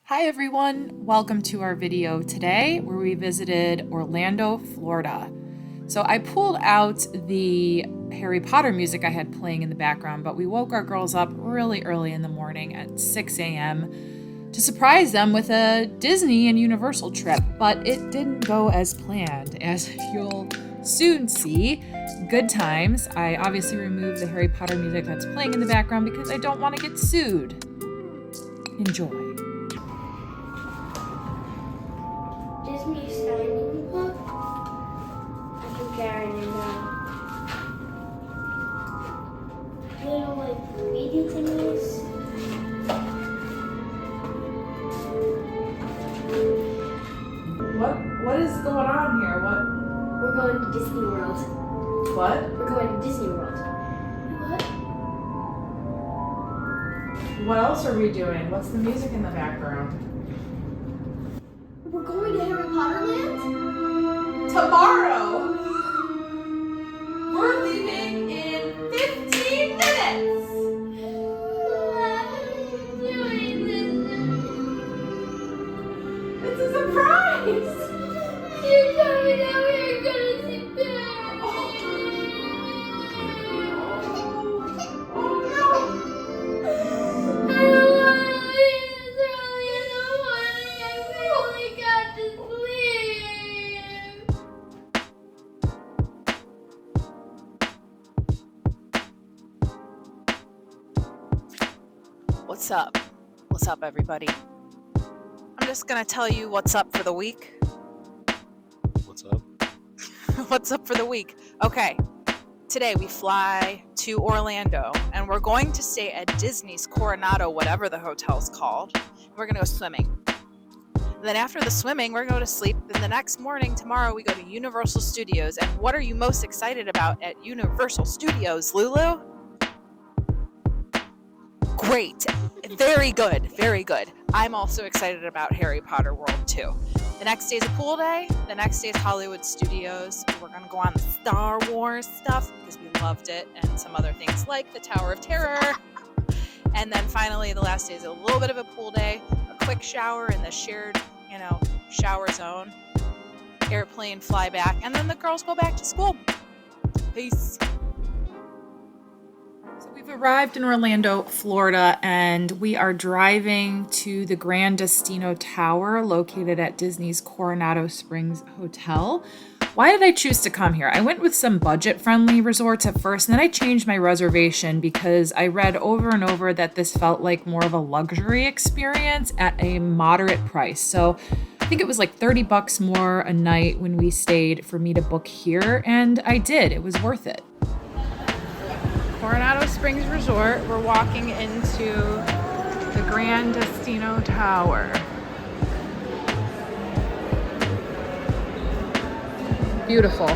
Hi everyone, welcome to our video today where we visited Orlando, Florida. So I pulled out the Harry Potter music I had playing in the background, but we woke our girls up really early in the morning at 6 a.m. to surprise them with a Disney and Universal trip, but it didn't go as planned, as you'll soon see. Good times. I obviously removed the Harry Potter music that's playing in the background because I don't want to get sued. Enjoy. Disney signing book. I can carry it now. Little like reading thingies. What is going on here? We're going to Disney World. What? We're going to Disney World. What? What else are we doing? What's the music in the background? We're going to Harry Potter Land? Tomorrow! We're leaving in 15 minutes! It's a surprise! You told me that we were going to see Bear. Oh no! I don't want to leave this early in the morning. I really got to sleep. What's up? What's up, everybody? I'm just gonna tell you what's up for the week. What's up? What's up for the week? Okay, today we fly to Orlando and we're going to stay at Disney's Coronado, whatever the hotel's called. We're gonna go swimming. Then after the swimming, we're gonna go to sleep. Then the next morning, tomorrow, we go to Universal Studios. And what are you most excited about at Universal Studios, Lulu? Great. Very good. Very good. I'm also excited about Harry Potter World too. The next day is a pool day. The next day is Hollywood Studios. We're going to go on the Star Wars stuff because we loved it, and some other things like the Tower of Terror. And then finally, the last day is a little bit of a pool day, a quick shower in the shared, shower zone, airplane fly back, and then the girls go back to school. Peace. We've arrived in Orlando, Florida, and we are driving to the Gran Destino Tower located at Disney's Coronado Springs Hotel. Why did I choose to come here? I went with some budget-friendly resorts at first, and then I changed my reservation because I read over and over that this felt like more of a luxury experience at a moderate price. So I think it was like $30 more a night when we stayed for me to book here, and I did. It was worth it. Coronado Springs Resort. We're walking into the Gran Destino Tower. Beautiful.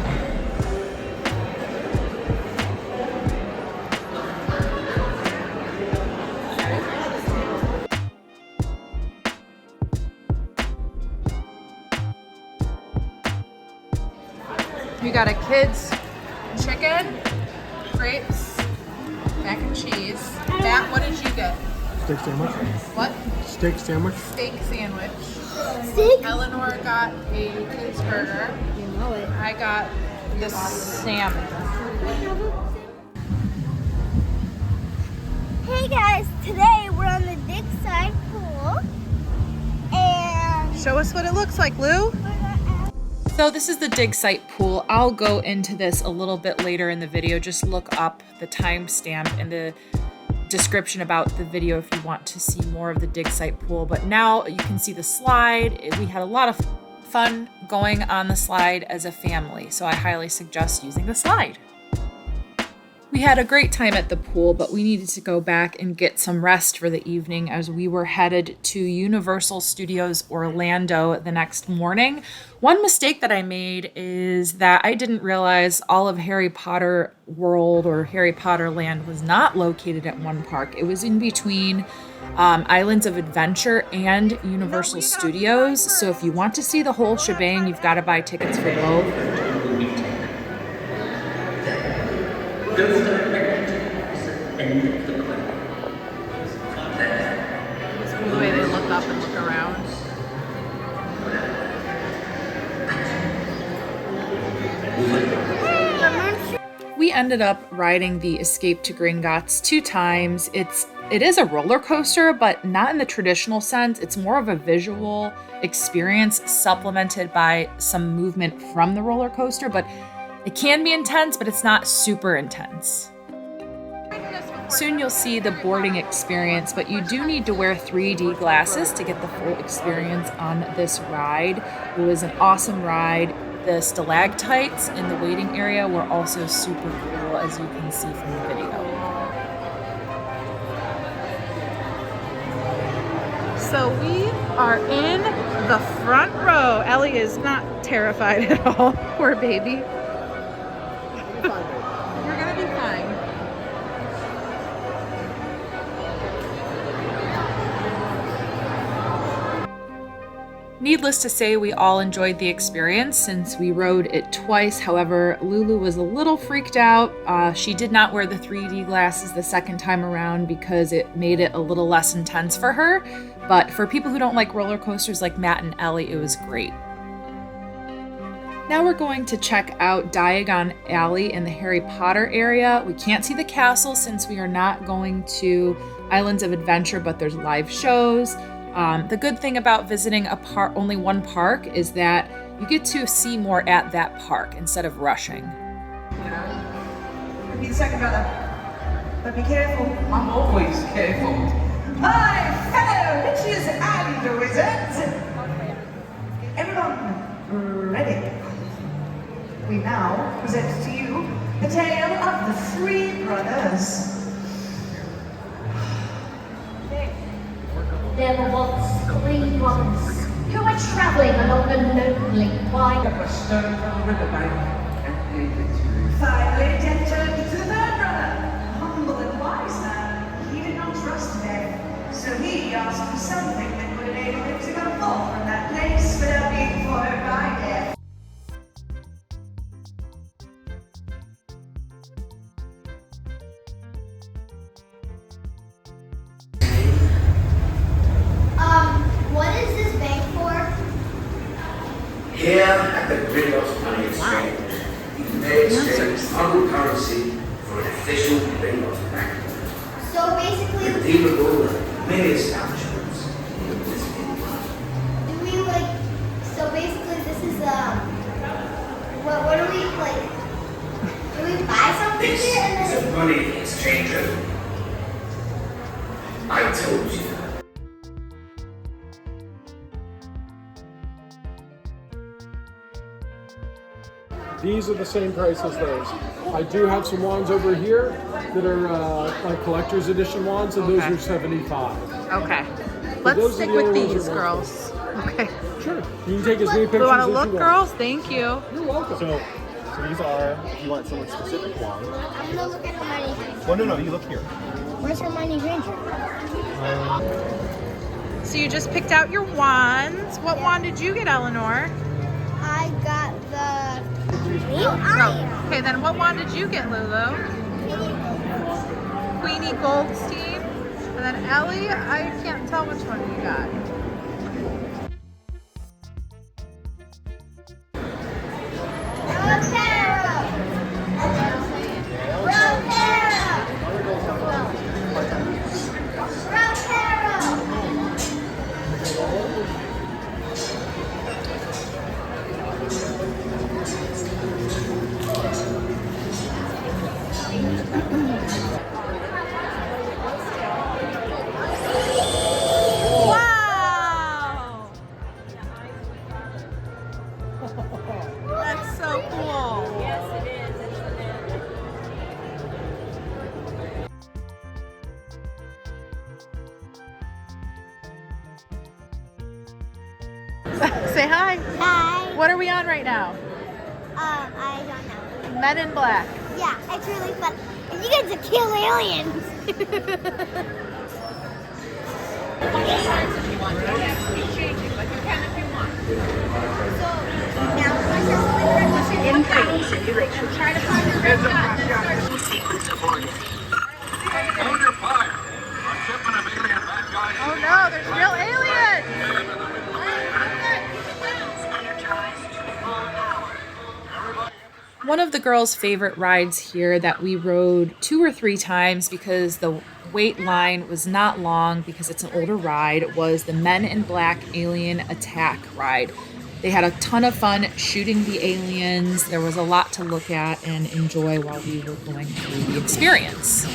We got a kids chicken, grapes, mac and cheese. Matt, what did you get? Steak sandwich. What? Steak sandwich. Steak sandwich. Steak? Eleanor got a kids burger. You know it. I got the salmon. Hey guys, today we're on the Dig Side pool. And Show us what it looks like, Lou. So this is the dig site pool. I'll go into this a little bit later in the video. Just look up the timestamp in the description about the video if you want to see more of the dig site pool. But now you can see the slide. We had a lot of fun going on the slide as a family, so I highly suggest using the slide. We had a great time at the pool, but we needed to go back and get some rest for the evening as we were headed to Universal Studios Orlando the next morning. One mistake that I made is that I didn't realize all of Harry Potter World or Harry Potter Land was not located at one park. It was in between Islands of Adventure and Universal Studios. So if you want to see the whole shebang, you've got to buy tickets for both. This is the way they look up and look around. ended up riding the Escape to Gringotts 2 times. It is a roller coaster, but not in the traditional sense. It's more of a visual experience supplemented by some movement from the roller coaster, but it can be intense, but it's not super intense. Soon you'll see the boarding experience, but you do need to wear 3D glasses to get the full experience on this ride. It was an awesome ride. The stalactites in the waiting area were also super cool, as you can see from the video. So we are in the front row. Ellie is not terrified at all. Poor baby. You're gonna be fine. Needless to say, we all enjoyed the experience since we rode it twice. However, Lulu was a little freaked out. She did not wear the 3D glasses the second time around because it made it a little less intense for her. But for people who don't like roller coasters like Matt and Ellie, it was great. Now we're going to check out Diagon Alley in the Harry Potter area. We can't see the castle since we are not going to Islands of Adventure, but there's live shows. The good thing about visiting only one park is that you get to see more at that park instead of rushing. Be the second brother, but be careful. I'm always careful. My fellow witches and wizards, everyone ready? We now present to you the tale of the three brothers. There were once 3 brothers who were traveling along a lonely line. Up a stone from the riverbank and gave it to him. Finally, death turned to the third brother. Humble and wise man, he did not trust death. So he asked for something that would enable him to go forth from that place without being followed by death. What is this bank for? Here at the Gringotts Money Exchange, you may exchange smuggled currency for an official Gringotts bank. So basically, Redeemable at many establishments. do we like? So basically, this is what do we like? Do we buy something This here and is then? a money exchanger. I told you. These are the same price as those. I do have some wands over here that are like collector's edition wands, and those Okay. are 75. Okay. those Let's are stick the with only ones these, that girls. Okay. Sure. You can take as many pictures We want to as look, you want. girls? Thank you. You're welcome. So these are, if you want someone specific wand. I'm gonna look at Hermione Granger. Well, no, you look here. Where's Hermione Granger? So you just picked out your wands. What wand did you get, Eleanor? I got the. Okay, then what wand did you get, Lulu? Queenie Goldstein. And then Ellie, I can't tell which one you got. Wow! That's so cool. Yes, it is. Say hi. Hi. What are we on right now? I don't know. Men in Black. Yeah, it's really fun. And you get to kill aliens. Oh no, there's real aliens! One of the girls' favorite rides here that we rode 2 or 3 times because the wait line was not long because it's an older ride was the Men in Black Alien Attack ride. They had a ton of fun shooting the aliens. There was a lot to look at and enjoy while we were going through the experience.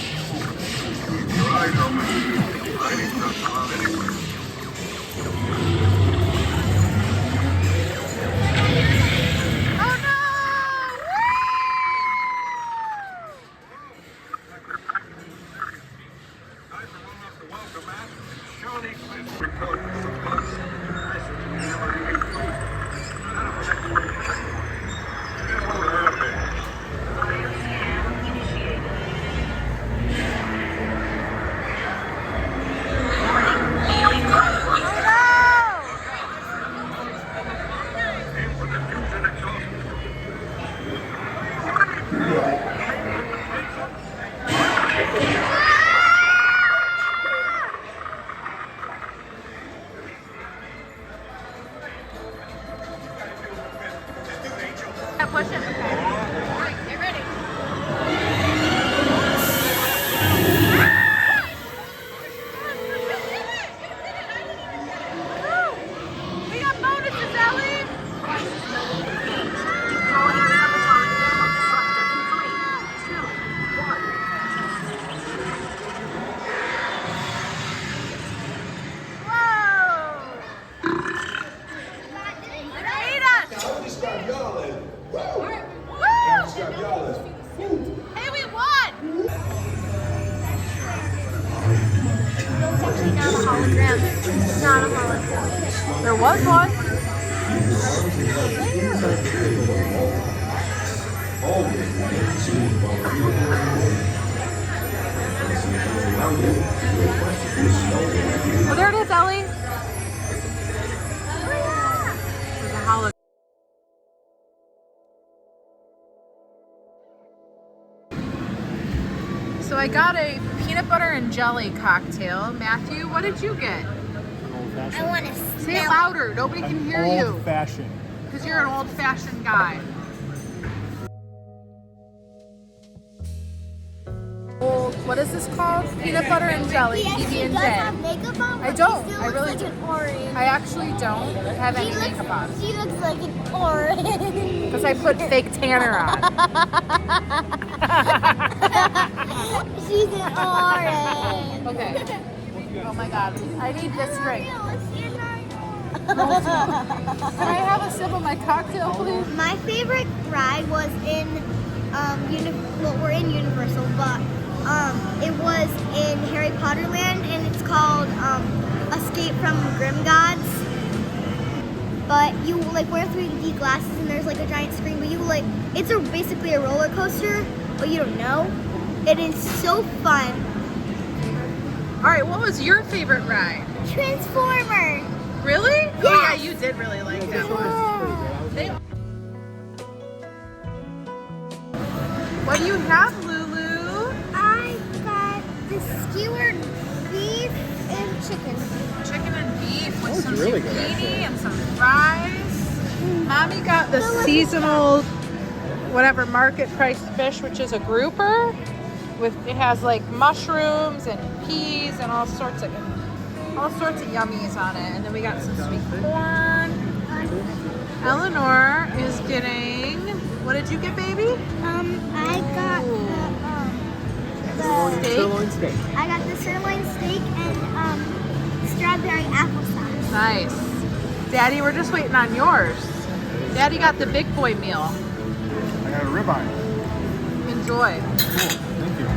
There was one. Oh, there it is, Ellie. There's a hologram. So I got a peanut butter and jelly cocktail. Matthew, what did you get? I want to Say it louder. Nobody can hear you. Old-fashioned. Because you're an old-fashioned guy. Old, what is this called? Peanut butter and jelly, PB&J. I don't. I really don't. I actually don't have any makeup on. She looks like an orange. Because I put fake tanner on. She's an orange. Okay. Oh my god. I need this drink. Can I have a sip of my cocktail, please? My favorite ride was in, we're in Universal, but it was in Harry Potter Land, and it's called Escape from Gringotts. But you wear 3D glasses, and there's like a giant screen. But it's basically a roller coaster, but you don't know. It is so fun. All right, what was your favorite ride? Transformer. Really? Yes. Oh yeah, you did really like that one. They... What do you have, Lulu? I got the skewered beef and chicken. Chicken and beef with some really good, zucchini actually. and some fries. Mommy got the seasonal, whatever, market price fish, which is a grouper. It has like mushrooms and peas and all sorts of yummies on it. And then we got some sweet corn. Eleanor is getting, what did you get, baby? I got the Sirloin steak. I got the sirloin steak and strawberry applesauce. Nice. Daddy, we're just waiting on yours. Daddy got the big boy meal. I got a ribeye. Enjoy. Cool. Thank you.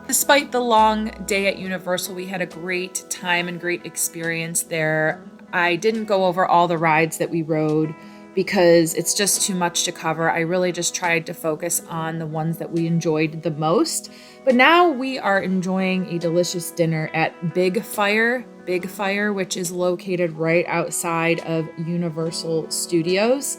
Despite the long day at Universal, we had a great time and great experience there. I didn't go over all the rides that we rode because it's just too much to cover. I really just tried to focus on the ones that we enjoyed the most. But now we are enjoying a delicious dinner at Bigfire, which is located right outside of Universal Studios.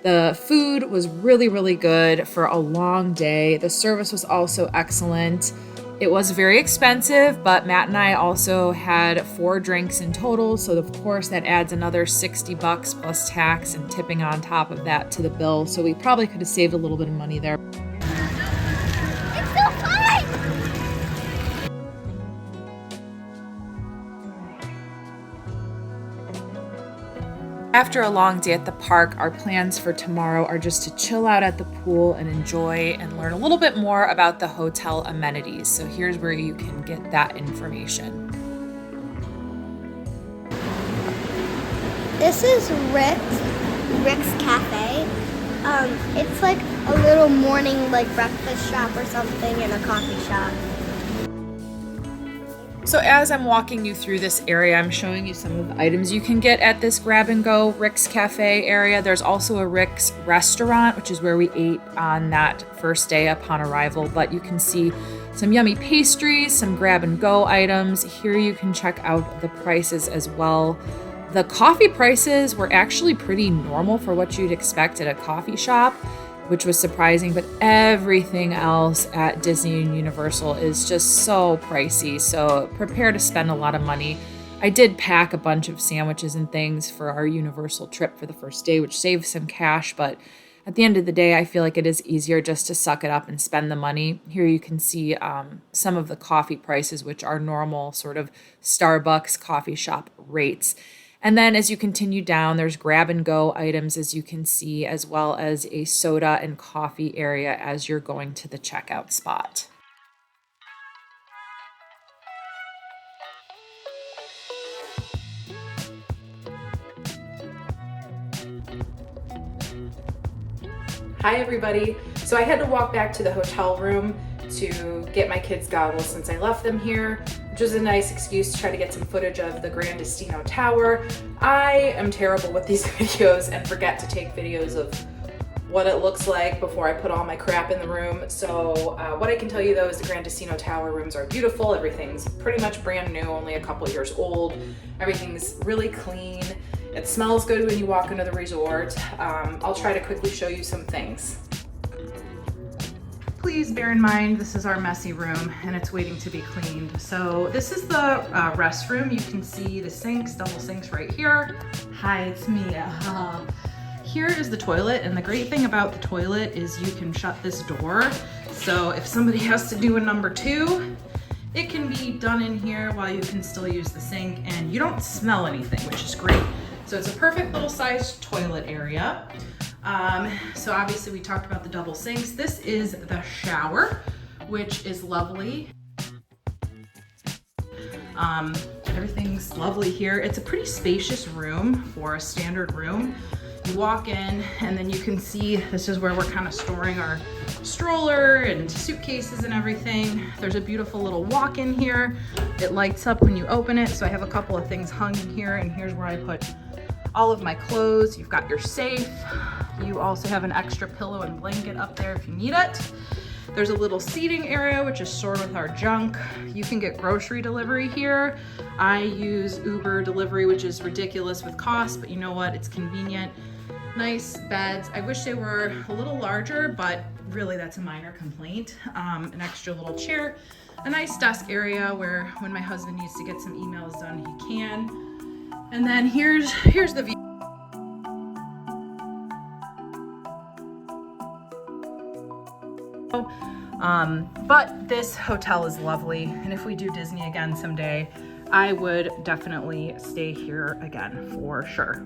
The food was really, really good for a long day. The service was also excellent. It was very expensive, but Matt and I also had 4 drinks in total. So of course that adds another $60 plus tax and tipping on top of that to the bill. So we probably could have saved a little bit of money there. It's so fun! After a long day at the park, our plans for tomorrow are just to chill out at the pool and enjoy and learn a little bit more about the hotel amenities. So here's where you can get that information. This is Rix Cafe. It's like a little morning breakfast shop or something and a coffee shop. So as I'm walking you through this area, I'm showing you some of the items you can get at this grab-and-go Rix Cafe area. There's also a Rix Restaurant, which is where we ate on that first day upon arrival. But you can see some yummy pastries, some grab-and-go items. Here you can check out the prices as well. The coffee prices were actually pretty normal for what you'd expect at a coffee shop, which was surprising, but everything else at Disney and Universal is just so pricey, so prepare to spend a lot of money. I did pack a bunch of sandwiches and things for our Universal trip for the first day, which saved some cash, but at the end of the day, I feel like it is easier just to suck it up and spend the money. Here you can see some of the coffee prices, which are normal sort of Starbucks coffee shop rates. And then as you continue down, there's grab and go items, as you can see, as well as a soda and coffee area as you're going to the checkout spot. Hi everybody. So I had to walk back to the hotel room to get my kids' goggles since I left them here, which was a nice excuse to try to get some footage of the Gran Destino Tower. I am terrible with these videos and forget to take videos of what it looks like before I put all my crap in the room. So what I can tell you though is the Gran Destino Tower rooms are beautiful. Everything's pretty much brand new, only a couple years old. Everything's really clean. It smells good when you walk into the resort. I'll try to quickly show you some things. Please bear in mind, this is our messy room and it's waiting to be cleaned. So this is the restroom. You can see the sinks, double sinks right here. Hi, it's me. Here is the toilet, and the great thing about the toilet is you can shut this door. So if somebody has to do a number 2, it can be done in here while you can still use the sink, and you don't smell anything, which is great. So it's a perfect little sized toilet area. So obviously we talked about the double sinks. This is the shower, which is lovely. Everything's lovely here. It's a pretty spacious room for a standard room. You walk in and then you can see this is where we're kind of storing our stroller and suitcases and everything. There's a beautiful little walk-in here. It lights up when you open it. So I have a couple of things hung in here, and here's where I put all of my clothes. You've got your safe. You also have an extra pillow and blanket up there if you need it. There's a little seating area, which is stored with our junk. You can get grocery delivery here. I use Uber delivery, which is ridiculous with cost, but you know what? It's convenient. Nice beds. I wish they were a little larger, but really that's a minor complaint. An extra little chair, a nice desk area where when my husband needs to get some emails done, he can. And then here's the view. But this hotel is lovely, and if we do Disney again someday, I would definitely stay here again for sure.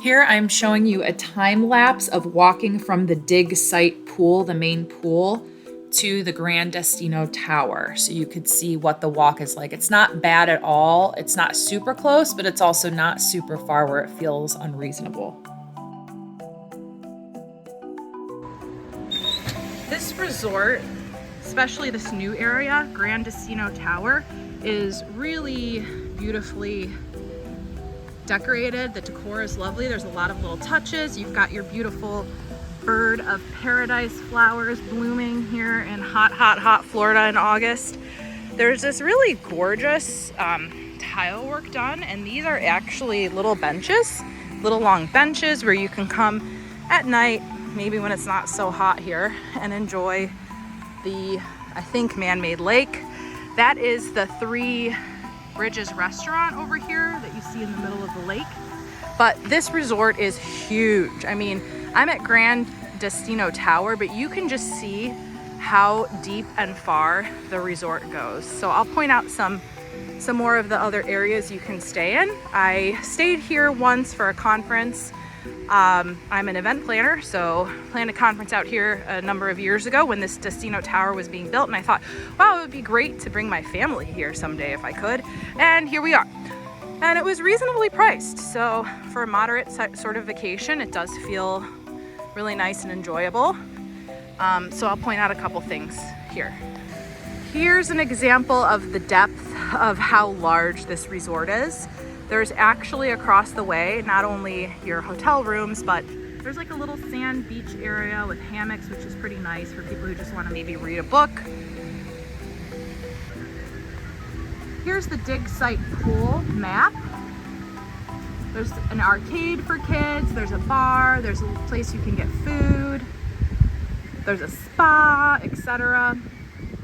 Here I'm showing you a time lapse of walking from the dig site pool, the main pool, to the Gran Destino Tower, so you could see what the walk is like. It's not bad at all. It's not super close, but it's also not super far where it feels unreasonable. This resort, especially this new area, Gran Destino Tower, is really beautifully decorated. The decor is lovely. There's a lot of little touches. You've got your beautiful bird of paradise flowers blooming here in hot Florida in August. There's this really gorgeous tile work done, and these are actually little benches, little long benches where you can come at night, maybe when it's not so hot here, and enjoy the I think, man-made lake. That is the Three Bridges restaurant over here that you see in the middle of the lake. But this resort is huge. I mean, I'm at Gran Destino Tower, but you can just see how deep and far the resort goes. So I'll point out some more of the other areas you can stay in. I stayed here once for a conference. I'm an event planner, so planned a conference out here a number of years ago when this Destino Tower was being built, and I thought, wow, it would be great to bring my family here someday if I could, and here we are. And it was reasonably priced, so for a moderate sort of vacation, it does feel really nice and enjoyable. So I'll point out a couple things here. Here's an example of the depth of how large this resort is. There's actually across the way, not only your hotel rooms, but there's like a little sand beach area with hammocks, which is pretty nice for people who just want to maybe read a book. Here's the dig site pool map. There's an arcade for kids, there's a bar, there's a place you can get food, there's a spa, etc.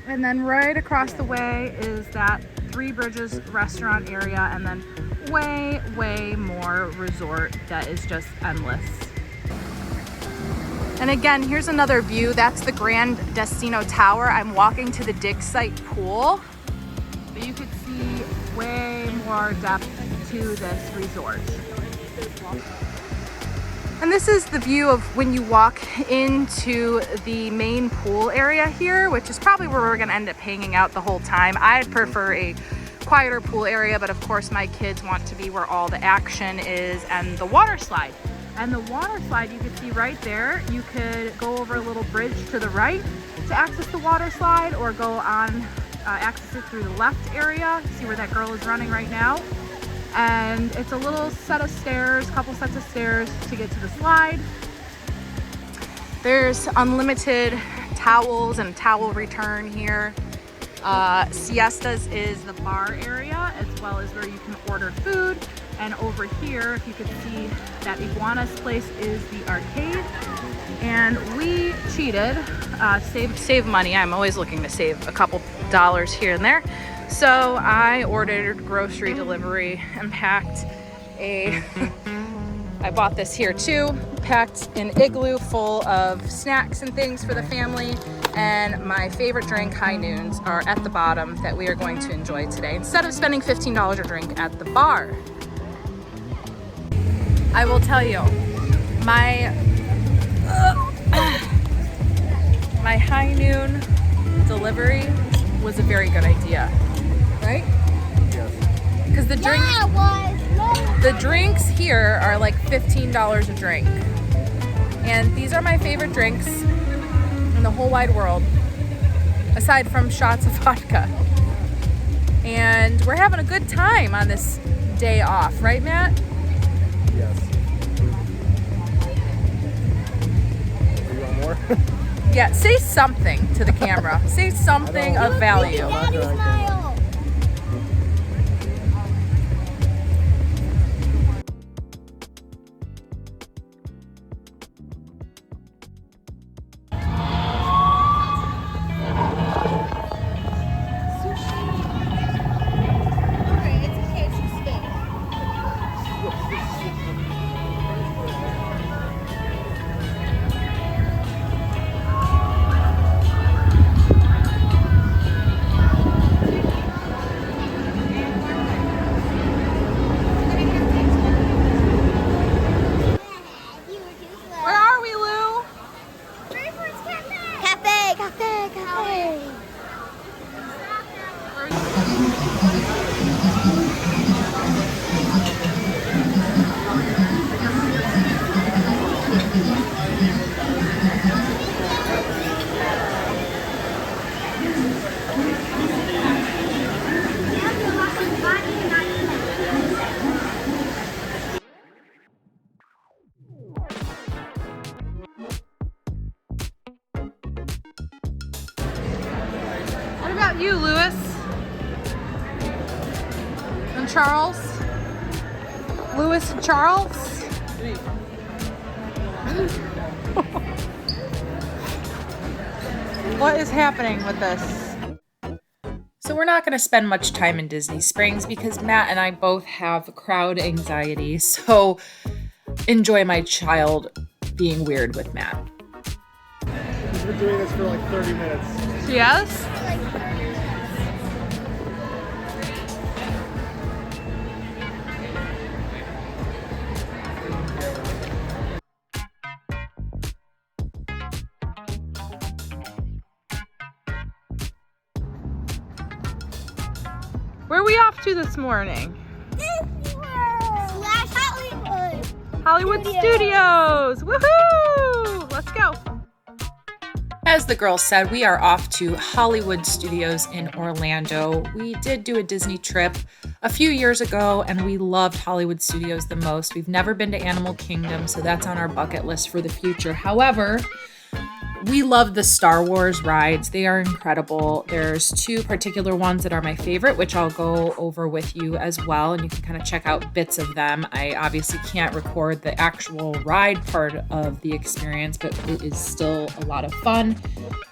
And then right across the way is that Three Bridges restaurant area, and then way more resort that is just endless. And again, here's another view. That's the Gran Destino Tower. I'm walking to the dig site pool, but you could see way more depth to this resort. And this is the view of when you walk into the main pool area here, which is probably where we're gonna end up hanging out the whole time. I'd prefer a quieter pool area, but of course my kids want to be where all the action is, and the water slide. And the water slide you can see right there. You could go over a little bridge to the right to access the water slide, or go on, access it through the left area. See where that girl is running right now? And it's a little set of stairs, couple sets of stairs to get to the slide. There's unlimited towels and towel return here. Siestas is the bar area, as well as where you can order food. And over here, if you could see, that iguana's place is the arcade. And we cheated, save money. I'm always looking to save a couple dollars here and there. So I ordered grocery delivery and packed I bought this here too, packed an igloo full of snacks and things for the family. And my favorite drink, High Noons, are at the bottom that we are going to enjoy today, instead of spending $15 a drink at the bar. I will tell you, my High Noon delivery was a very good idea, right? Yes. Because the drinks here are like $15 a drink. And these are my favorite drinks in the whole wide world, aside from shots of vodka. And we're having a good time on this day off, right, Matt? Yes. You want more? Yeah, say something to the camera. Say something of value. What about you, Lewis? And Charles? Lewis and Charles? What is happening with this? So we're not going to spend much time in Disney Springs because Matt and I both have crowd anxiety. So enjoy my child being weird with Matt. He's been doing this for like 30 minutes. Yes? Where are we off to this morning? Slash Hollywood. Hollywood Studios! Woohoo! Let's go. As the girls said, we are off to Hollywood Studios in Orlando. We did do a Disney trip a few years ago, and we loved Hollywood Studios the most. We've never been to Animal Kingdom, so that's on our bucket list for the future. However, we love the Star Wars rides. They are incredible. There's two particular ones that are my favorite, which I'll go over with you as well, and you can kind of check out bits of them. I obviously can't record the actual ride part of the experience, but it is still a lot of fun.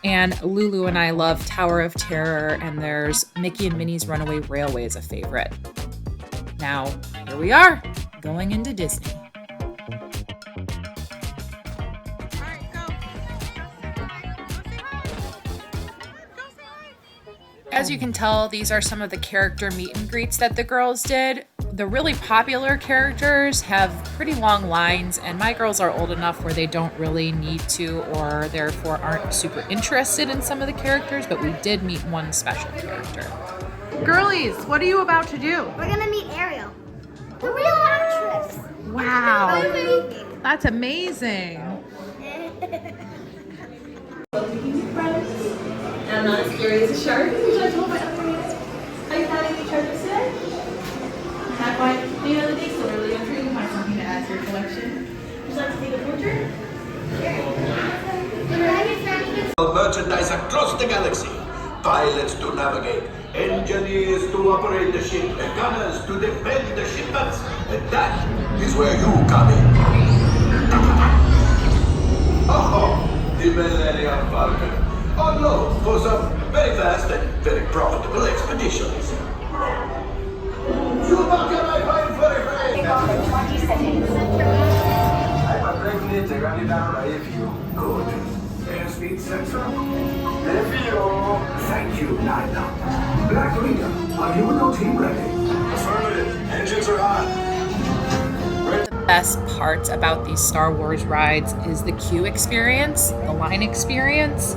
And Lulu and I love Tower of Terror, and there's Mickey and Minnie's Runaway Railway is a favorite. Now, here we are, going into Disney. As you can tell, these are some of the character meet and greets that the girls did. The really popular characters have pretty long lines, and my girls are old enough where they don't really need to or therefore aren't super interested in some of the characters, but we did meet one special character. Girlies, what are you about to do? We're gonna meet Ariel, the real actress. Wow. That's amazing. I'm not as scary as a shark, which I told my other guests. Are you having any charges today? Not quite. Maybe another day, so early. I'm sure you can find something to add to your collection. Would you like to take a portrait? Merchandise across the galaxy. Pilots to navigate, engineers to operate the ship, and gunners to defend the shipments. And that is where you come in. Oh, the Millennium Falcon. On loan for some very fast and very profitable expeditions. Chewbacca, my fine furry friend! 20 seconds. I'm a pregnant Coronado if you good. Airspeed sensor? Review. Thank you, Nina. Black Leader, are you and your team ready? Affirmative. Engines are on. The best parts about these Star Wars rides is the queue experience, the line experience.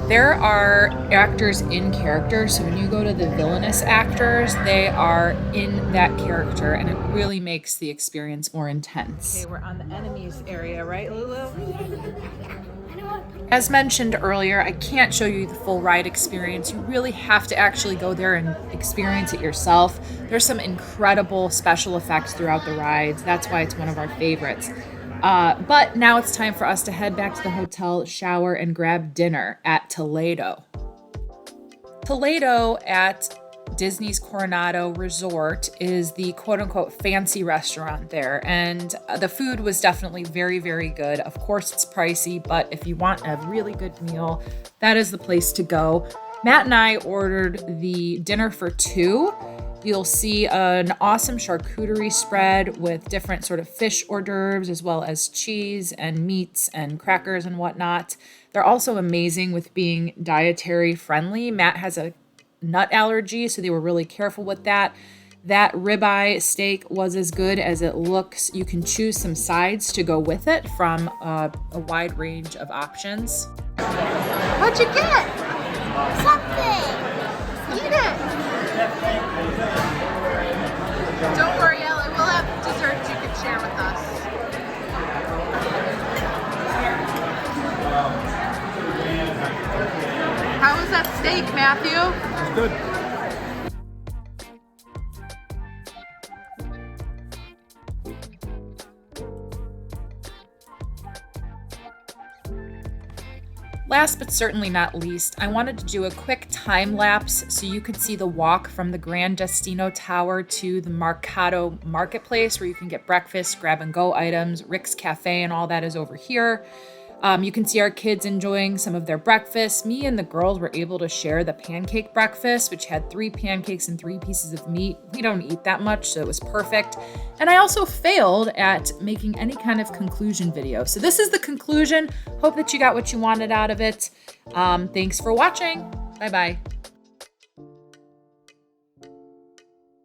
There are actors in character, so when you go to the villainous actors, they are in that character, and it really makes the experience more intense. Okay, we're on the enemies area, right, Lulu? As mentioned earlier, I can't show you the full ride experience. You really have to actually go there and experience it yourself. There's some incredible special effects throughout the rides. That's why it's one of our favorites. But now it's time for us to head back to the hotel, shower, and grab dinner at Toledo. Toledo at Disney's Coronado Resort is the quote-unquote fancy restaurant there, and the food was definitely very, very good. Of course, it's pricey, but if you want a really good meal, that is the place to go. Matt and I ordered the dinner for two. You'll see an awesome charcuterie spread with different sort of fish hors d'oeuvres, as well as cheese and meats and crackers and whatnot. They're also amazing with being dietary friendly. Matt has a nut allergy, so they were really careful with that. That ribeye steak was as good as it looks. You can choose some sides to go with it from a wide range of options. What'd you get? Something. Eat it. Don't worry, Ella. We'll have desserts you can share with us. How was that steak, Matthew? It's good. Last but certainly not least, I wanted to do a quick time lapse so you could see the walk from the Gran Destino Tower to the Mercado Marketplace, where you can get breakfast, grab and go items. Rix Cafe and all that is over here. You can see our kids enjoying some of their breakfast. Me and the girls were able to share the pancake breakfast, which had 3 pancakes and 3 pieces of meat. We don't eat that much, so it was perfect. And I also failed at making any kind of conclusion video. So this is the conclusion. Hope that you got what you wanted out of it. Thanks for watching. Bye-bye.